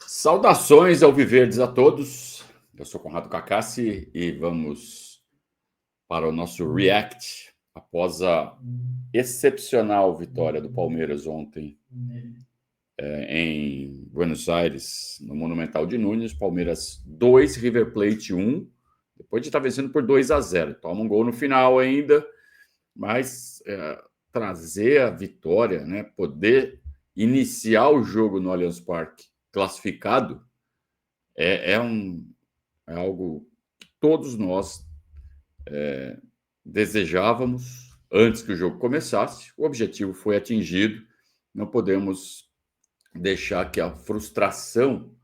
Saudações alviverdes a todos. Eu sou Conrado Cacassi e vamos para o nosso react após a excepcional vitória do Palmeiras ontem em Buenos Aires, no Monumental de Nunes. Palmeiras 2, River Plate 1, depois de estar vencendo por 2-0. Toma um gol no final ainda, mas trazer a vitória, né, poder iniciar o jogo no Allianz Parque classificado, é algo que todos nós desejávamos antes que o jogo começasse. O objetivo foi atingido. Não podemos deixar que a frustração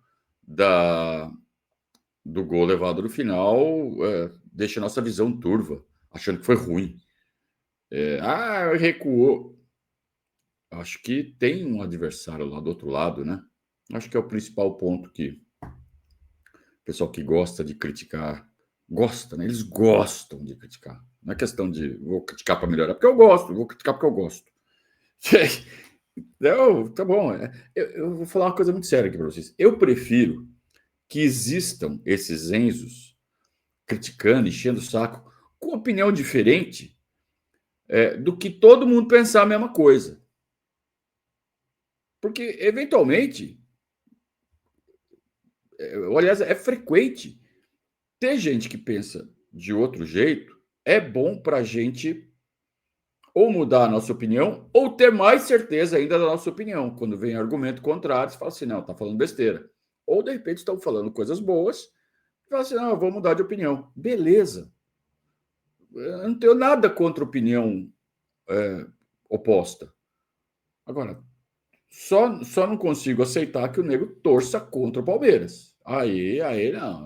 do gol levado no final deixe a nossa visão turva, achando que foi ruim. Recuou. Acho que tem um adversário lá do outro lado, né? Acho que é o principal ponto que o pessoal que gosta de criticar gosta, né? Eles gostam de criticar. Não é questão de vou criticar para melhorar, porque eu gosto, vou criticar porque eu gosto. Não, tá bom. Eu vou falar uma coisa muito séria aqui para vocês. Eu prefiro que existam esses Enzos criticando, enchendo o saco, com opinião diferente, do que todo mundo pensar a mesma coisa. Porque, eventualmente, aliás, é frequente ter gente que pensa de outro jeito. É bom para a gente ou mudar a nossa opinião ou ter mais certeza ainda da nossa opinião. Quando vem argumento contrário, você fala assim, não, tá falando besteira. Ou, de repente, estão falando coisas boas, e fala assim, não, eu vou mudar de opinião. Beleza. Eu não tenho nada contra opinião oposta. Agora, só não consigo aceitar que o nego torça contra o Palmeiras. Aí não.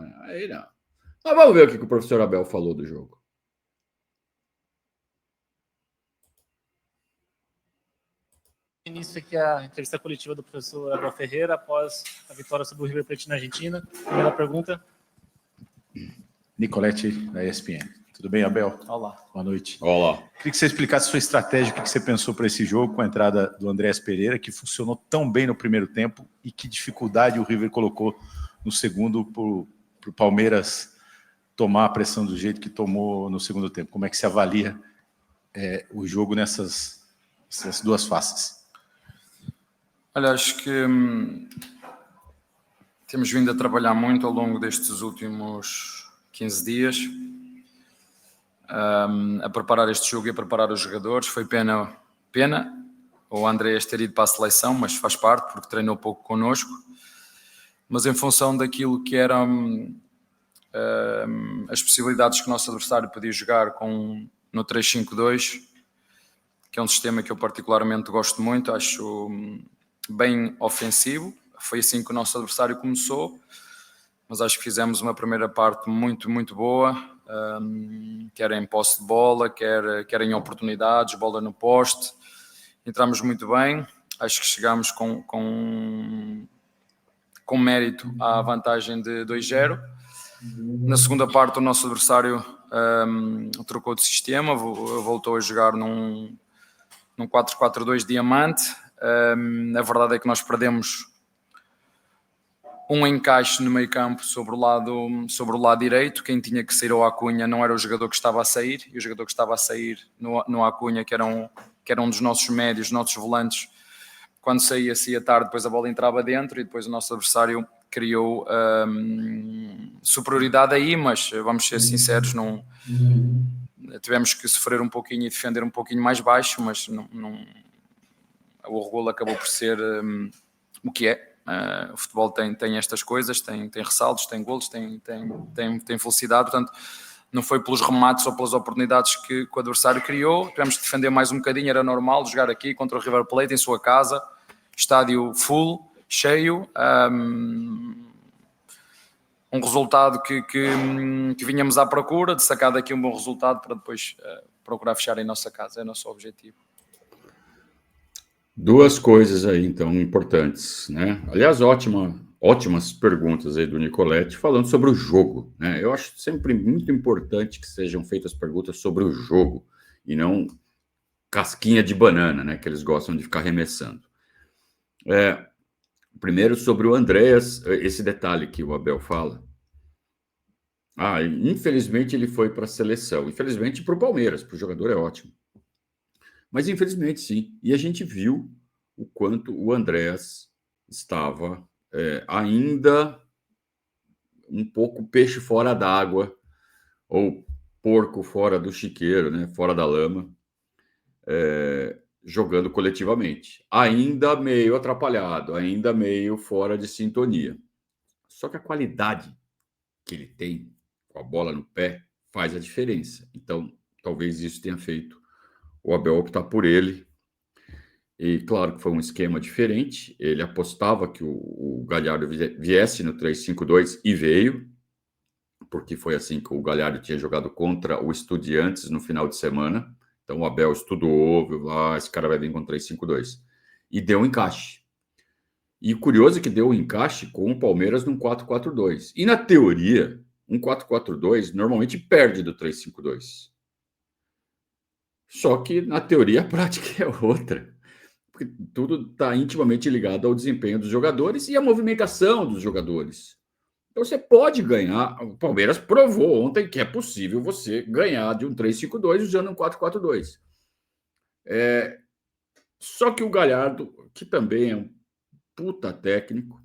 Mas vamos ver o que o professor Abel falou do jogo. Início aqui a entrevista coletiva do professor Abel Ferreira após a vitória sobre o River Plate na Argentina. Primeira pergunta. Nicolete, da ESPN. Tudo bem, Abel? Olá. Boa noite. Olá. Queria que você explicasse a sua estratégia, o que você pensou para esse jogo com a entrada do Andréas Pereira, que funcionou tão bem no primeiro tempo, e que dificuldade o River colocou no segundo para o Palmeiras tomar a pressão do jeito que tomou no segundo tempo. Como é que se avalia o jogo nessas duas faces? Olha, acho que temos vindo a trabalhar muito ao longo destes últimos 15 dias a preparar este jogo e a preparar os jogadores. Foi pena o Andréas ter ido para a seleção, mas faz parte, porque treinou pouco connosco. Mas em função daquilo que eram as possibilidades que o nosso adversário podia jogar no 3-5-2, que é um sistema que eu particularmente gosto muito, acho bem ofensivo. Foi assim que o nosso adversário começou, mas acho que fizemos uma primeira parte muito, muito boa, quer em posse de bola, quer em oportunidades, bola no poste. Entramos muito bem, acho que chegámos com mérito à vantagem de 2-0. Na segunda parte o nosso adversário trocou de sistema, voltou a jogar num 4-4-2 diamante. A verdade é que nós perdemos um encaixe no meio campo sobre o lado direito. Quem tinha que sair ao Acunha não era o jogador que estava a sair, e o jogador que estava a sair no Acunha, que era um dos nossos médios, nossos volantes, quando saía tarde, depois a bola entrava dentro, e depois o nosso adversário criou superioridade aí, mas vamos ser sinceros, não tivemos que sofrer um pouquinho e defender um pouquinho mais baixo, mas o regulo acabou por ser o que é. O futebol tem estas coisas, tem ressaltos, tem golos, tem felicidade, portanto não foi pelos remates ou pelas oportunidades que o adversário criou. Tivemos que defender mais um bocadinho, era normal jogar aqui contra o River Plate em sua casa, estádio full, cheio, um resultado que vinhamos à procura, de sacar daqui um bom resultado para depois procurar fechar em nossa casa, é o nosso objetivo. Duas coisas aí, então, importantes, né? Aliás, ótimas perguntas aí do Nicolete, falando sobre o jogo, né? Eu acho sempre muito importante que sejam feitas perguntas sobre o jogo e não casquinha de banana, né? Que eles gostam de ficar arremessando. Primeiro, sobre o Andréas, esse detalhe que o Abel fala. Infelizmente ele foi para a seleção. Infelizmente para o Palmeiras, para o jogador é ótimo. Mas infelizmente sim. E a gente viu o quanto o Andréas estava ainda um pouco peixe fora d'água, ou porco fora do chiqueiro, né? Fora da lama, jogando coletivamente. Ainda meio atrapalhado, ainda meio fora de sintonia. Só que a qualidade que ele tem com a bola no pé faz a diferença. Então, talvez isso tenha feito o Abel optar por ele. E claro que foi um esquema diferente. Ele apostava que o Galhardo viesse no 3-5-2 e veio, porque foi assim que o Galhardo tinha jogado contra o Estudiantes no final de semana. Então o Abel estudou, viu lá, esse cara vai vir com 3-5-2. E deu um encaixe. E o curioso é que deu um encaixe com o Palmeiras num 4-4-2. E na teoria, um 4-4-2 normalmente perde do 3-5-2. Só que na teoria a prática é outra. Porque tudo está intimamente ligado ao desempenho dos jogadores e à movimentação dos jogadores. Então você pode ganhar. O Palmeiras provou ontem que é possível você ganhar de um 3-5-2 usando um 4-4-2. Só que o Galhardo, que também é um puta técnico,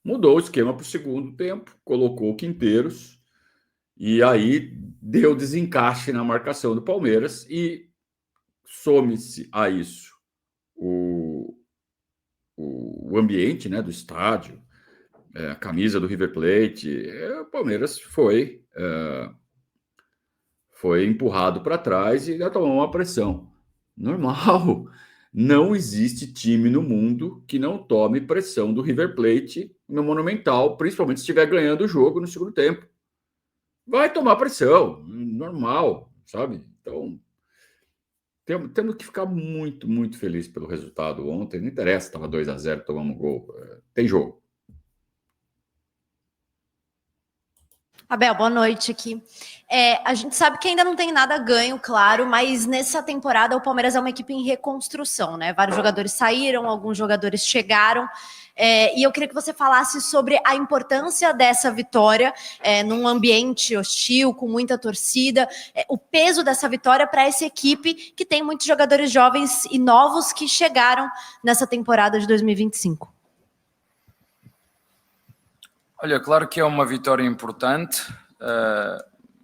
mudou o esquema para o segundo tempo, colocou o Quinteiros e aí deu desencaixe na marcação do Palmeiras e some-se a isso o ambiente, né, do estádio, a camisa do River Plate. O Palmeiras foi empurrado para trás e já tomou uma pressão. Normal. Não existe time no mundo que não tome pressão do River Plate no Monumental, principalmente se estiver ganhando o jogo no segundo tempo. Vai tomar pressão, normal, sabe? Então, temos que ficar muito, muito feliz pelo resultado ontem. Não interessa, estava 2-0, tomamos gol. Tem jogo. Abel, boa noite aqui. A gente sabe que ainda não tem nada ganho, claro, mas nessa temporada o Palmeiras é uma equipe em reconstrução, né? Vários jogadores saíram, alguns jogadores chegaram. E eu queria que você falasse sobre a importância dessa vitória num ambiente hostil, com muita torcida, o peso dessa vitória para essa equipe que tem muitos jogadores jovens e novos que chegaram nessa temporada de 2025. Olha, claro que é uma vitória importante,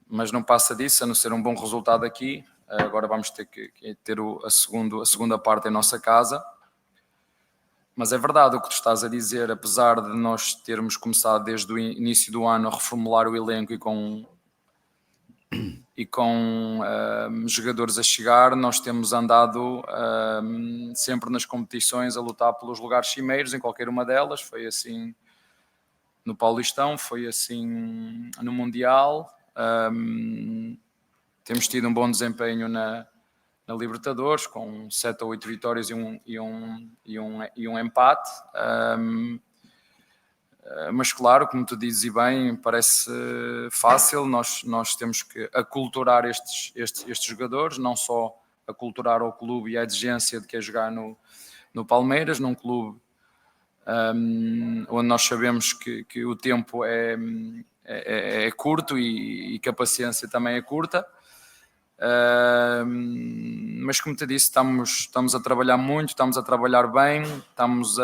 mas não passa disso, a não ser um bom resultado aqui. Agora vamos ter que ter a segunda parte em nossa casa. Mas é verdade o que tu estás a dizer, apesar de nós termos começado desde o início do ano a reformular o elenco e com jogadores a chegar, nós temos andado sempre nas competições a lutar pelos lugares cimeiros em qualquer uma delas. Foi assim no Paulistão, foi assim no Mundial. Temos tido um bom desempenho na Libertadores, com 7 ou 8 vitórias e um empate. Mas claro, como tu dizes e bem, parece fácil. Nós temos que aculturar estes jogadores, não só aculturar ao clube e a exigência de que é jogar no Palmeiras, num clube onde nós sabemos que o tempo é curto e que a paciência também é curta. Mas como te disse, estamos a trabalhar muito, estamos a trabalhar bem, estamos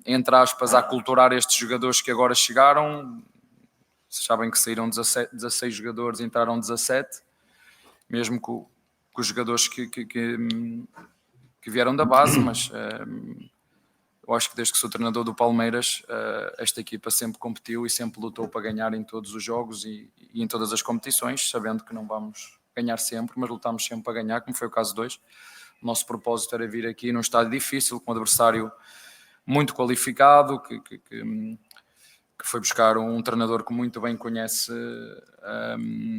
entre aspas a aculturar estes jogadores que agora chegaram. Vocês sabem que saíram 16 jogadores, entraram 17, mesmo com os jogadores que vieram da base, mas eu acho que desde que sou treinador do Palmeiras, esta equipa sempre competiu e sempre lutou para ganhar em todos os jogos e em todas as competições, sabendo que não vamos ganhar sempre, mas lutamos sempre para ganhar, como foi o caso de hoje. O nosso propósito era vir aqui num estádio difícil, com um adversário muito qualificado, que foi buscar um treinador que muito bem conhece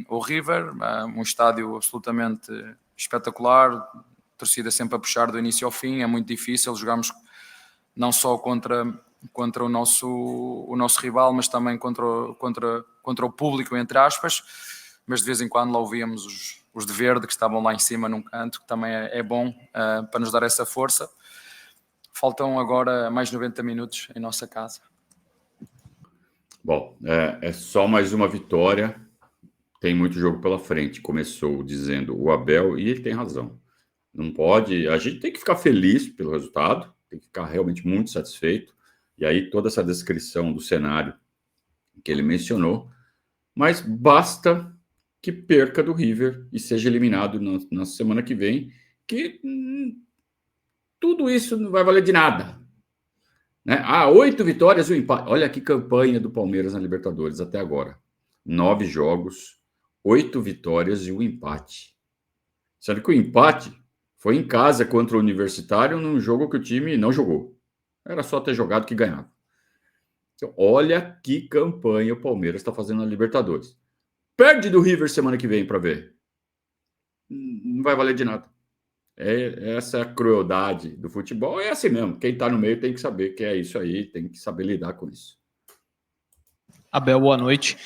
o River, um estádio absolutamente espetacular, torcida sempre a puxar do início ao fim. É muito difícil, jogamos não só contra o nosso rival, mas também contra o público, entre aspas, mas de vez em quando lá ouvíamos os de verde que estavam lá em cima num canto, que também é bom para nos dar essa força. faltam agora mais 90 minutos em nossa casa. Bom, é só mais uma vitória. Tem muito jogo pela frente. Começou dizendo o Abel, e ele tem razão. Não pode... A gente tem que ficar feliz pelo resultado, tem que ficar realmente muito satisfeito. E aí toda essa descrição do cenário que ele mencionou, mas basta que perca do River e seja eliminado na semana que vem, que tudo isso não vai valer de nada. Né? 8 vitórias e um empate. Olha que campanha do Palmeiras na Libertadores até agora. 9 jogos, 8 vitórias e um empate. Sendo que o empate foi em casa contra o Universitário, num jogo que o time não jogou. Era só ter jogado que ganhava. Então, olha que campanha o Palmeiras está fazendo na Libertadores. Perde do River semana que vem para ver. Não vai valer de nada. Essa crueldade do futebol é assim mesmo. Quem está no meio tem que saber que é isso aí, tem que saber lidar com isso. Abel, boa noite.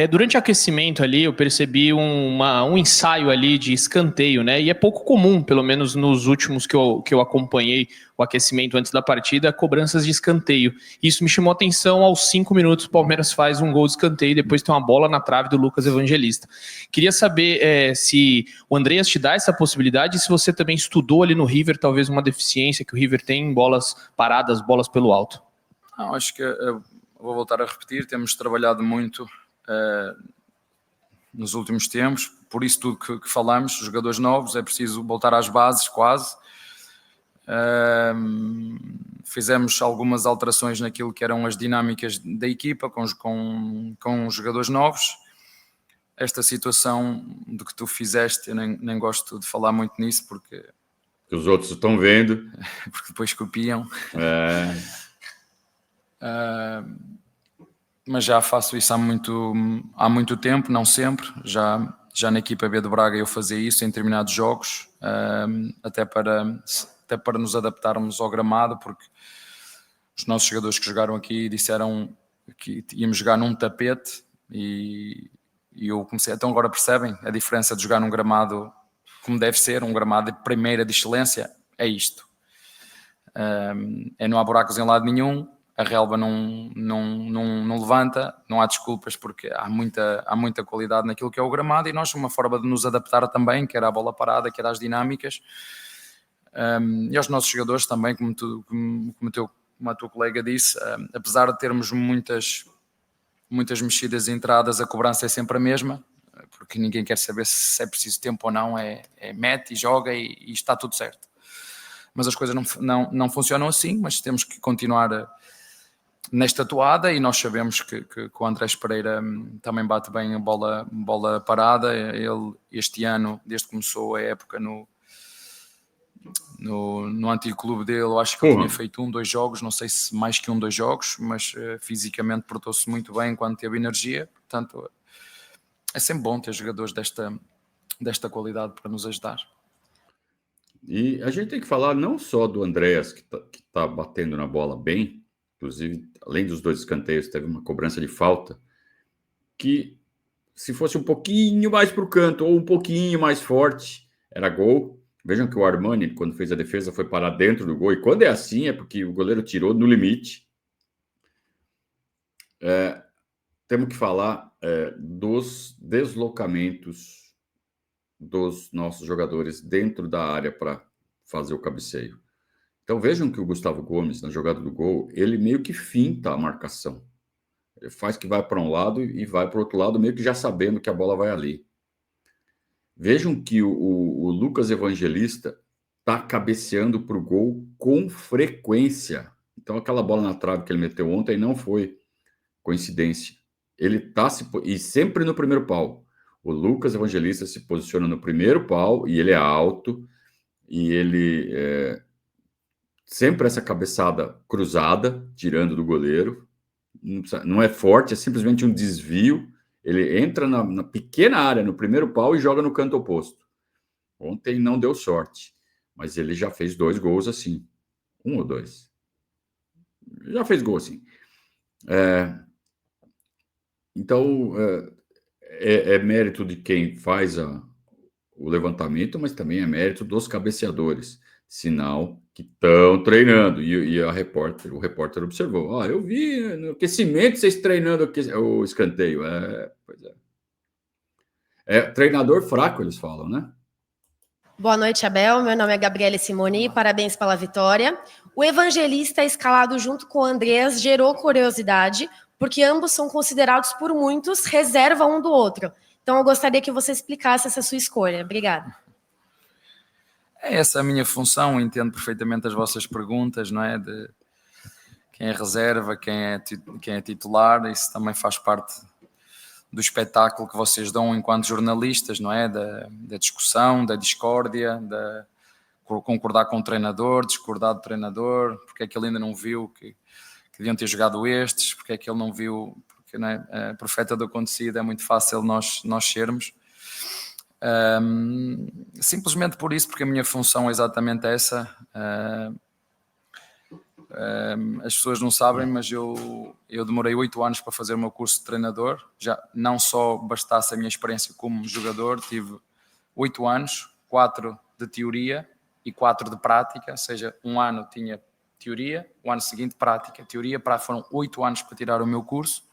Durante o aquecimento ali, eu percebi um ensaio ali de escanteio, né? E é pouco comum, pelo menos nos últimos que eu acompanhei o aquecimento antes da partida, cobranças de escanteio. Isso me chamou a atenção. Aos 5 minutos, o Palmeiras faz um gol de escanteio e depois tem uma bola na trave do Lucas Evangelista. Queria saber se o Andreas te dá essa possibilidade e se você também estudou ali no River, talvez uma deficiência que o River tem em bolas paradas, bolas pelo alto. Não, acho que... Vou voltar a repetir, temos trabalhado muito nos últimos tempos, por isso tudo que falamos, jogadores novos, é preciso voltar às bases quase. Fizemos algumas alterações naquilo que eram as dinâmicas da equipa com jogadores novos. Esta situação do que tu fizeste, eu nem gosto de falar muito nisso, porque os outros estão vendo. Porque depois copiam. Mas já faço isso há muito tempo, não sempre. Já na equipa B do Braga eu fazia isso em determinados jogos, até para nos adaptarmos ao gramado, porque os nossos jogadores que jogaram aqui disseram que íamos jogar num tapete e eu comecei, então agora percebem a diferença de jogar num gramado como deve ser, um gramado de primeira de excelência, é isto. Não há buracos em lado nenhum, a relva não levanta, não há desculpas, porque há muita qualidade naquilo que é o gramado, e nós, uma forma de nos adaptar também, quer à bola parada, quer às dinâmicas, e aos nossos jogadores também, como a tua colega disse, apesar de termos muitas mexidas e entradas, a cobrança é sempre a mesma, porque ninguém quer saber se é preciso tempo ou não, mete e joga e está tudo certo. Mas as coisas não funcionam assim, mas temos que continuar nesta toada, e nós sabemos que o Andrés Pereira também bate bem a bola parada. Ele, este ano, desde que começou a época no antigo clube dele, eu acho que ele tinha feito 2 jogos, não sei se mais que 2 jogos, mas fisicamente portou-se muito bem enquanto teve energia. Portanto, é sempre bom ter jogadores desta qualidade para nos ajudar. E a gente tem que falar não só do Andreas, que tá batendo na bola bem, inclusive, além dos 2 escanteios, teve uma cobrança de falta, que se fosse um pouquinho mais para o canto ou um pouquinho mais forte, era gol. Vejam que o Armani, quando fez a defesa, foi parar dentro do gol, e quando é assim, é porque o goleiro tirou no limite. Temos que falar dos deslocamentos dos nossos jogadores dentro da área para fazer o cabeceio. Então vejam que o Gustavo Gomes, na jogada do gol, ele meio que finta a marcação. Ele faz que vai para um lado e vai para o outro lado, meio que já sabendo que a bola vai ali. Vejam que o Lucas Evangelista está cabeceando para o gol com frequência. Então aquela bola na trave que ele meteu ontem não foi coincidência. Ele está e sempre no primeiro pau. O Lucas Evangelista se posiciona no primeiro pau, e ele é alto, e ele sempre essa cabeçada cruzada, tirando do goleiro. Não é forte, é simplesmente um desvio. Ele entra na pequena área, no primeiro pau, e joga no canto oposto. Ontem não deu sorte, mas ele já fez 2 gols assim. 1 ou 2. Já fez gol assim. Então, é mérito de quem faz o levantamento, mas também é mérito dos cabeceadores. Sinal que estão treinando. E o repórter observou. Eu vi no aquecimento vocês treinando o escanteio. Pois é. Treinador fraco, eles falam, né? Boa noite, Abel. Meu nome é Gabriele Simoni. Parabéns pela vitória. O Evangelista escalado junto com o Andreas gerou curiosidade, porque ambos são considerados por muitos reserva um do outro. Então, eu gostaria que você explicasse essa sua escolha. Obrigada. Essa é a minha função, entendo perfeitamente as vossas perguntas, não é? De quem é reserva, quem é titular, isso também faz parte do espetáculo que vocês dão enquanto jornalistas, não é? Da discussão, da discórdia, da concordar com o treinador, discordar do treinador, porque é que ele ainda não viu que deviam ter jogado estes, porque é que ele não viu, porque não é? A profeta do acontecido é muito fácil nós sermos. Simplesmente por isso, porque a minha função é exatamente essa. As pessoas não sabem, mas eu demorei 8 anos para fazer o meu curso de treinador. Já não só bastasse a minha experiência como jogador, tive 8 anos, 4 de teoria e 4 de prática, ou seja, um ano tinha teoria, o ano seguinte prática. Teoria, foram 8 anos para tirar o meu curso.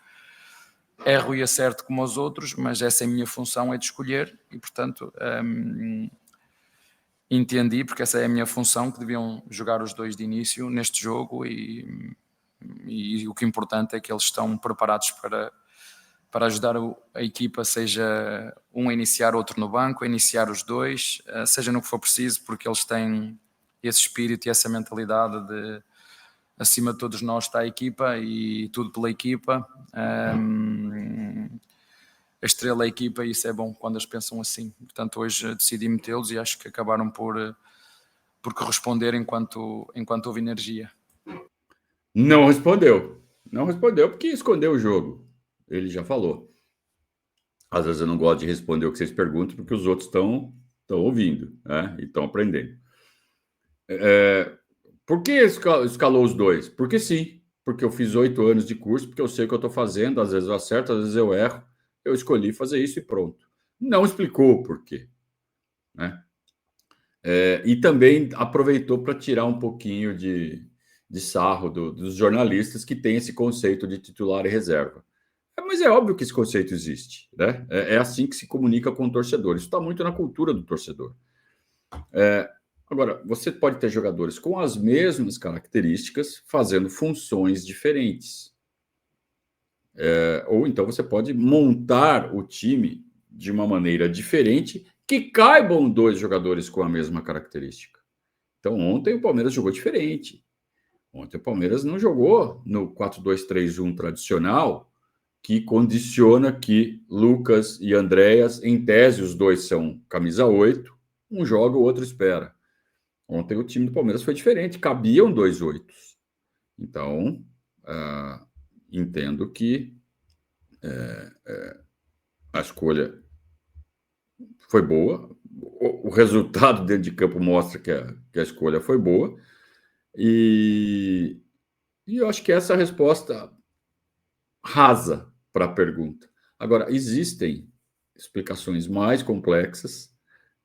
Erro e acerto como os outros, mas essa é a minha função, é de escolher, e portanto entendi, porque essa é a minha função, que deviam jogar os dois de início neste jogo, e o que é importante é que eles estão preparados para ajudar a equipa, seja um a iniciar, outro no banco, a iniciar os dois, seja no que for preciso, porque eles têm esse espírito e essa mentalidade de acima de todos nós está a equipa e tudo pela equipa. A estrela é a equipa, e isso é bom quando eles pensam assim. Portanto, hoje decidi metê-los e acho que acabaram por corresponder enquanto houve energia. Não respondeu porque escondeu o jogo. Ele já falou. Às vezes eu não gosto de responder o que vocês perguntam, porque os outros estão ouvindo, né? E estão aprendendo. Por que escalou os dois? Porque sim, porque eu fiz 8 anos de curso, porque eu sei o que eu estou fazendo, às vezes eu acerto, às vezes eu erro, eu escolhi fazer isso e pronto. Não explicou o porquê, né? E também aproveitou para tirar um pouquinho de sarro dos jornalistas que têm esse conceito de titular e reserva. Mas é óbvio que esse conceito existe, né? É assim que se comunica com o torcedor. Isso está muito na cultura do torcedor. Agora, você pode ter jogadores com as mesmas características fazendo funções diferentes. Ou então você pode montar o time de uma maneira diferente que caibam 2 jogadores com a mesma característica. Então, ontem o Palmeiras jogou diferente. Ontem o Palmeiras não jogou no 4-2-3-1 tradicional, que condiciona que Lucas e Andreas, em tese, os dois são camisa 8, um joga, o outro espera. Ontem o time do Palmeiras foi diferente, cabiam 2 8s. Então, entendo que a escolha foi boa. O resultado dentro de campo mostra que a escolha foi boa. E eu acho que essa é a resposta rasa para a pergunta. Agora, existem explicações mais complexas,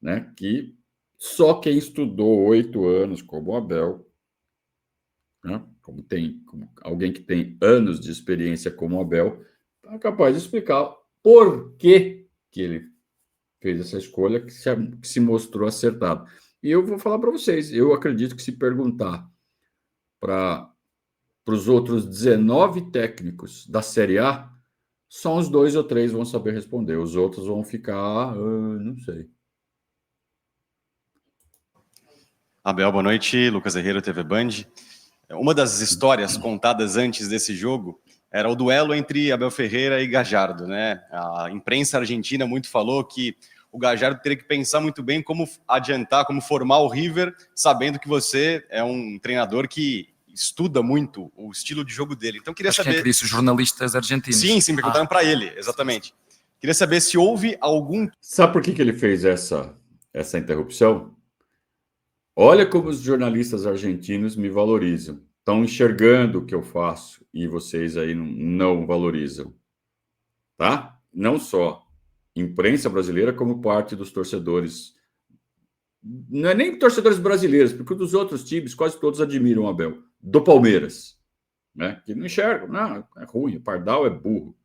né, que só quem estudou 8 anos, como o Abel, né, como alguém que tem anos de experiência como o Abel, é capaz de explicar por que ele fez essa escolha que se mostrou acertada. E eu vou falar para vocês, eu acredito que se perguntar para os outros 19 técnicos da Série A, só uns 2 ou 3 vão saber responder, os outros vão ficar, não sei. Abel, boa noite. Lucas Herrero, TV Band. Uma das histórias contadas antes desse jogo era o duelo entre Abel Ferreira e Gallardo, né? A imprensa argentina muito falou que o Gallardo teria que pensar muito bem como adiantar, como formar o River, sabendo que você é um treinador que estuda muito o estilo de jogo dele. Então queria saber... Quem é que disse? Os jornalistas argentinos. Sim, perguntaram para ele, exatamente. Queria saber se houve algum... Sabe por que ele fez essa interrupção? Olha como os jornalistas argentinos me valorizam. Estão enxergando o que eu faço e vocês aí não valorizam. Tá? Não só imprensa brasileira, como parte dos torcedores não é nem torcedores brasileiros, porque dos outros times quase todos admiram o Abel, do Palmeiras, né? Que não enxergam, não, é ruim, o Pardal é burro.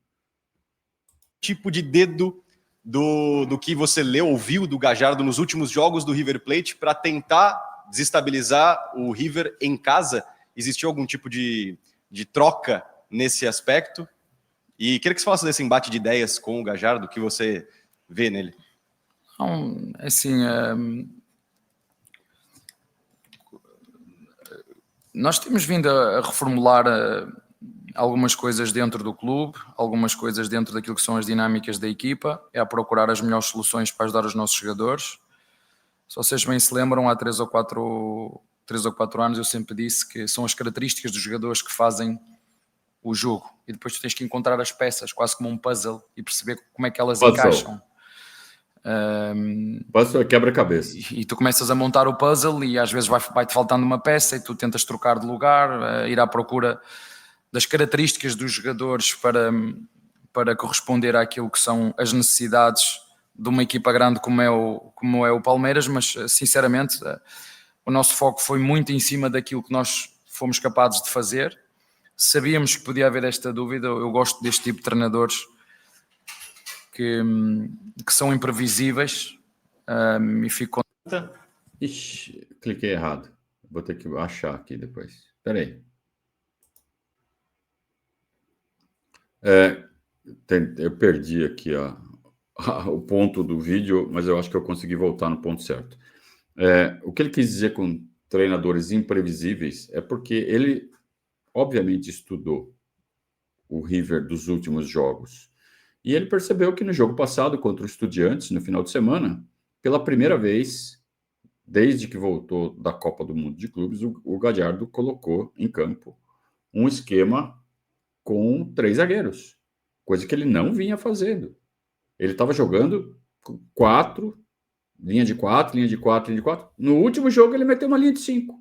Tipo de dedo do que você leu, ouviu do Gallardo nos últimos jogos do River Plate para tentar desestabilizar o River em casa? Existiu algum tipo de troca nesse aspecto? E queria que você falasse desse embate de ideias com o Gallardo, o que você vê nele. Então, assim, nós temos vindo a reformular algumas coisas dentro do clube, algumas coisas dentro daquilo que são as dinâmicas da equipa, é a procurar as melhores soluções para ajudar os nossos jogadores. Se vocês bem se lembram, há 3 ou 4 anos eu sempre disse que são as características dos jogadores que fazem o jogo, e depois tu tens que encontrar as peças, quase como um puzzle, e perceber como é que elas encaixam. Puzzle é quebra-cabeça. E tu começas a montar o puzzle e às vezes vai-te faltando uma peça e tu tentas trocar de lugar, ir à procura das características dos jogadores para corresponder àquilo que são as necessidades de uma equipa grande como é o Palmeiras, mas sinceramente o nosso foco foi muito em cima daquilo que nós fomos capazes de fazer. Sabíamos que podia haver esta dúvida. Eu gosto deste tipo de treinadores que são imprevisíveis, e fico contente. Ixi, cliquei errado. Vou ter que achar aqui depois. Espera aí. Eu perdi aqui o ponto do vídeo, mas eu acho que eu consegui voltar no ponto certo. O que ele quis dizer com treinadores imprevisíveis é porque ele, obviamente, estudou o River dos últimos jogos. E ele percebeu que no jogo passado, contra o Estudiantes, no final de semana, pela primeira vez, desde que voltou da Copa do Mundo de Clubes, o Gallardo colocou em campo um esquema com 3 zagueiros, coisa que ele não vinha fazendo. Ele estava jogando 4, linha de 4, linha de 4, linha de 4. No último jogo, ele meteu uma linha de 5.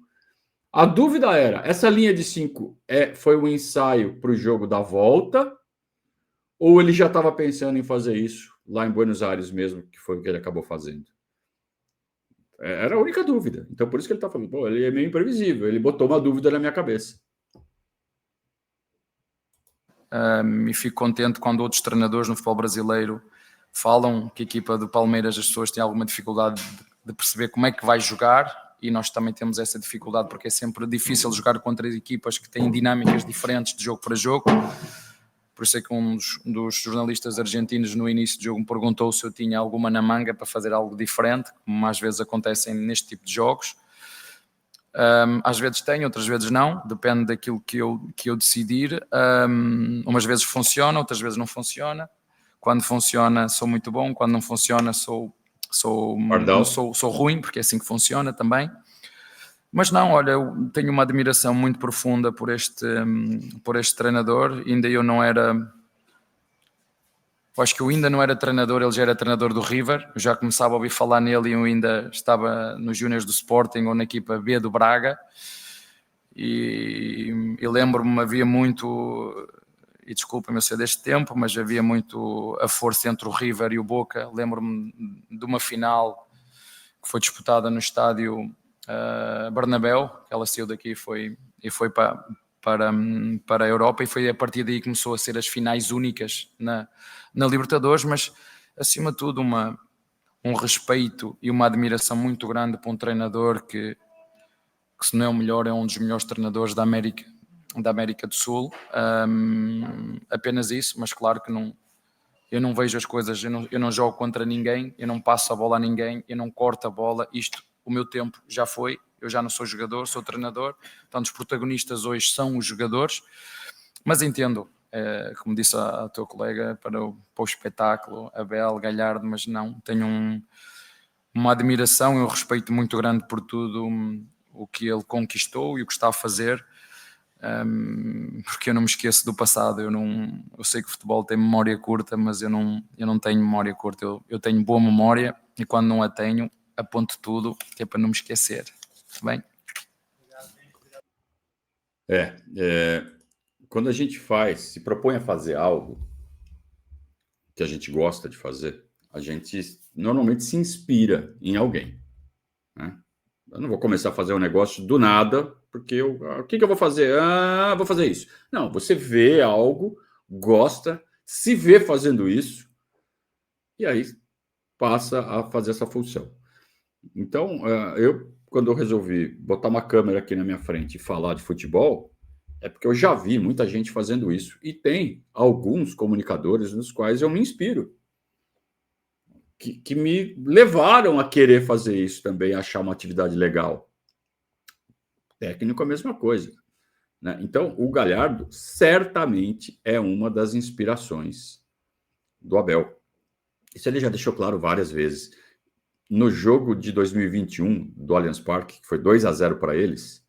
A dúvida era, essa linha de 5 foi um ensaio para o jogo da volta, ou ele já estava pensando em fazer isso lá em Buenos Aires mesmo, que foi o que ele acabou fazendo? Era a única dúvida. Então, por isso que ele está falando, pô, ele é meio imprevisível. Ele botou uma dúvida na minha cabeça. E fico contente quando outros treinadores no futebol brasileiro falam que a equipa do Palmeiras, as pessoas têm alguma dificuldade de perceber como é que vai jogar, e nós também temos essa dificuldade porque é sempre difícil jogar contra equipas que têm dinâmicas diferentes de jogo para jogo. Por isso é que um dos jornalistas argentinos no início do jogo me perguntou se eu tinha alguma na manga para fazer algo diferente, como às vezes acontecem neste tipo de jogos. Às vezes tenho, outras vezes não, depende daquilo que eu decidir. Umas vezes funciona, outras vezes não funciona. Quando funciona sou muito bom, quando não funciona sou ruim, porque é assim que funciona também. Mas não, olha, eu tenho uma admiração muito profunda por este treinador. Ainda eu não era... Eu acho que eu ainda não era treinador, ele já era treinador do River. Eu já começava a ouvir falar nele e eu ainda estava nos júniores do Sporting ou na equipa B do Braga. E lembro-me, havia muito... E desculpa-me eu ser deste tempo, mas havia muito a força entre o River e o Boca. Lembro-me de uma final que foi disputada no estádio Bernabéu, que ela saiu daqui e foi para a Europa, e foi a partir daí que começou a ser as finais únicas na Libertadores, mas acima de tudo um respeito e uma admiração muito grande para um treinador que se não é o melhor, é um dos melhores treinadores da América do Sul. Apenas isso, mas claro que eu não vejo as coisas, eu não jogo contra ninguém, eu não passo a bola a ninguém, eu não corto a bola, o meu tempo já foi, eu já não sou jogador, sou treinador, portanto os protagonistas hoje são os jogadores, mas entendo, como disse a tua colega, para o espetáculo, Abel, Gallardo, mas não, tenho uma admiração e um respeito muito grande por tudo o que ele conquistou e o que está a fazer, porque eu não me esqueço do passado. Eu sei que o futebol tem memória curta, mas eu não tenho memória curta, eu tenho boa memória, e quando não a tenho, aponto tudo, que é para não me esquecer. Tudo bem? Quando a gente se propõe a fazer algo que a gente gosta de fazer, a gente normalmente se inspira em alguém. né? Eu não vou começar a fazer um negócio do nada, porque o que eu vou fazer? Vou fazer isso. Não, você vê algo, gosta, se vê fazendo isso, e aí passa a fazer essa função. Então, quando eu resolvi botar uma câmera aqui na minha frente e falar de futebol, é porque eu já vi muita gente fazendo isso. E tem alguns comunicadores nos quais eu me inspiro, que me levaram a querer fazer isso também, achar uma atividade legal. Técnico é a mesma coisa, né? Então, o Galhardo certamente é uma das inspirações do Abel. Isso ele já deixou claro várias vezes. No jogo de 2021 do Allianz Parque, que foi 2-0 para eles,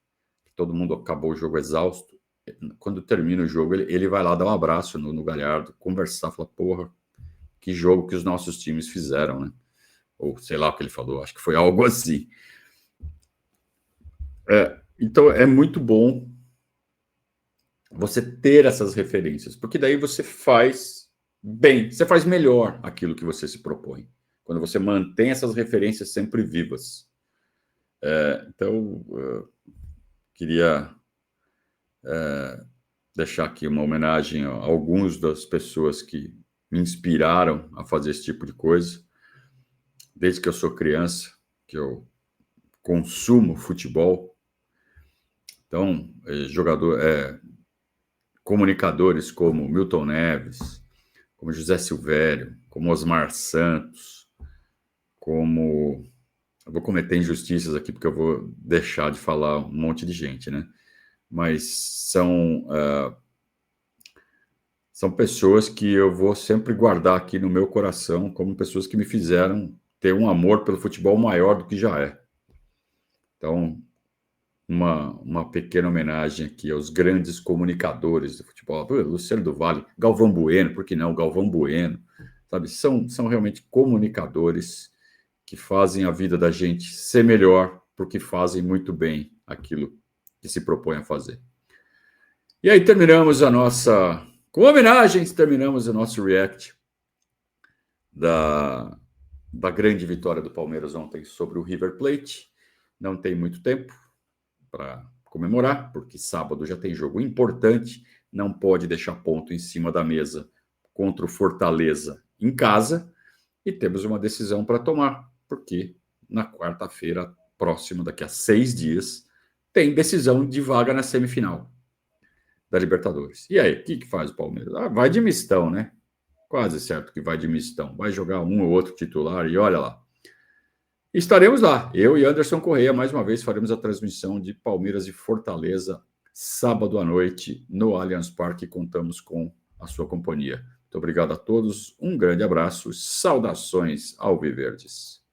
todo mundo acabou o jogo exausto. Quando termina o jogo, ele vai lá dar um abraço no Galhardo, conversar, falar, porra, que jogo que os nossos times fizeram, né? Ou sei lá o que ele falou, acho que foi algo assim. Então, é muito bom você ter essas referências, porque daí você faz bem, você faz melhor aquilo que você se propõe, quando você mantém essas referências sempre vivas. Então, queria deixar aqui uma homenagem a alguns das pessoas que me inspiraram a fazer esse tipo de coisa, desde que eu sou criança, que eu consumo futebol. Então, comunicadores como Milton Neves, como José Silvério, como Osmar Santos, como... Eu vou cometer injustiças aqui, porque eu vou deixar de falar um monte de gente, né? Mas são pessoas que eu vou sempre guardar aqui no meu coração como pessoas que me fizeram ter um amor pelo futebol maior do que já é. Então, uma pequena homenagem aqui aos grandes comunicadores do futebol. Luciano do Vale, Galvão Bueno, por que não? Galvão Bueno, sabe? São realmente comunicadores que fazem a vida da gente ser melhor, porque fazem muito bem aquilo que se propõe a fazer. E aí terminamos com homenagens, terminamos o nosso react da grande vitória do Palmeiras ontem sobre o River Plate. Não tem muito tempo para comemorar, porque sábado já tem jogo importante, não pode deixar ponto em cima da mesa contra o Fortaleza em casa, e temos uma decisão para tomar, porque na quarta-feira próxima, daqui a 6 dias, tem decisão de vaga na semifinal da Libertadores. E aí, o que faz o Palmeiras? Vai de mistão, né? Quase certo que vai de mistão. Vai jogar um ou outro titular e olha lá. Estaremos lá. Eu e Anderson Correia, mais uma vez, faremos a transmissão de Palmeiras e Fortaleza, sábado à noite, no Allianz Parque. Contamos com a sua companhia. Muito obrigado a todos. Um grande abraço. Saudações alviverdes.